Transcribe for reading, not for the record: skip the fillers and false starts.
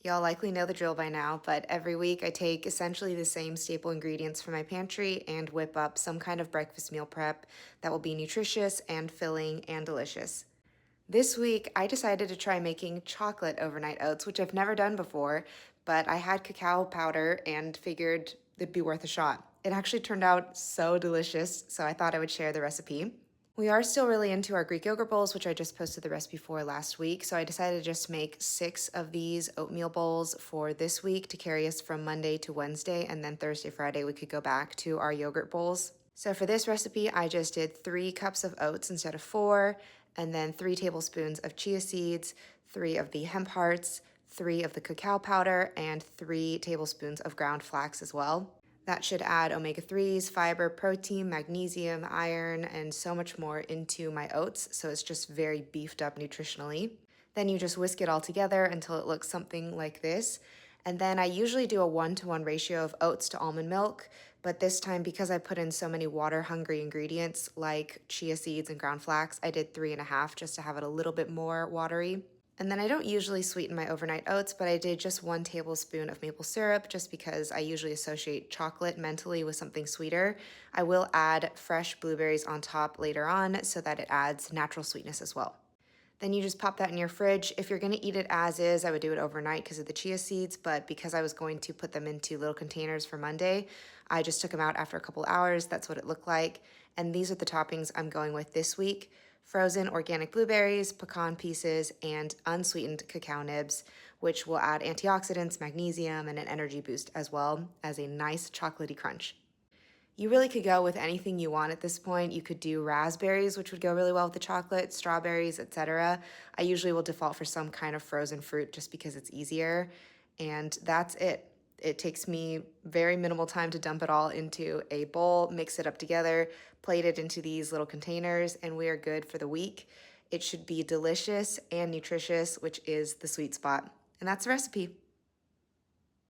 Y'all likely know the drill by now, but every week I take essentially the same staple ingredients from my pantry and whip up some kind of breakfast meal prep that will be nutritious and filling and delicious. This week I decided to try making chocolate overnight oats, which I've never done before, but I had cacao powder and figured it'd be worth a shot. It actually turned out so delicious, so I thought I would share the recipe. We are still really into our Greek yogurt bowls, which I just posted the recipe for last week. So I decided to just make 6 of these oatmeal bowls for this week to carry us from Monday to Wednesday. And then Thursday, Friday, we could go back to our yogurt bowls. So for this recipe, I just did 3 cups of oats instead of 4, and then 3 tablespoons of chia seeds, 3 of the hemp hearts, 3 of the cacao powder, and 3 tablespoons of ground flax as well. That should add omega-3s, fiber, protein, magnesium, iron, and so much more into my oats, so it's just very beefed up nutritionally. Then you just whisk it all together until it looks something like this. And then I usually do a 1-to-1 ratio of oats to almond milk, but this time because I put in so many water-hungry ingredients like chia seeds and ground flax, I did 3.5 just to have it a little bit more watery. And then I don't usually sweeten my overnight oats, but I did just 1 tablespoon of maple syrup just because I usually associate chocolate mentally with something sweeter. I will add fresh blueberries on top later on so that it adds natural sweetness as well. Then you just pop that in your fridge. If you're gonna eat it as is, I would do it overnight because of the chia seeds, but because I was going to put them into little containers for Monday, I just took them out after a couple hours. That's what it looked like. And these are the toppings I'm going with this week: frozen organic blueberries, pecan pieces, and unsweetened cacao nibs, which will add antioxidants, magnesium, and an energy boost as well as a nice chocolatey crunch. You really could go with anything you want at this point. You could do raspberries, which would go really well with the chocolate, strawberries, etc. I usually will default for some kind of frozen fruit just because it's easier. And that's it. It takes me very minimal time to dump it all into a bowl, mix it up together, plate it into these little containers, and we are good for the week. It should be delicious and nutritious, which is the sweet spot. And that's the recipe.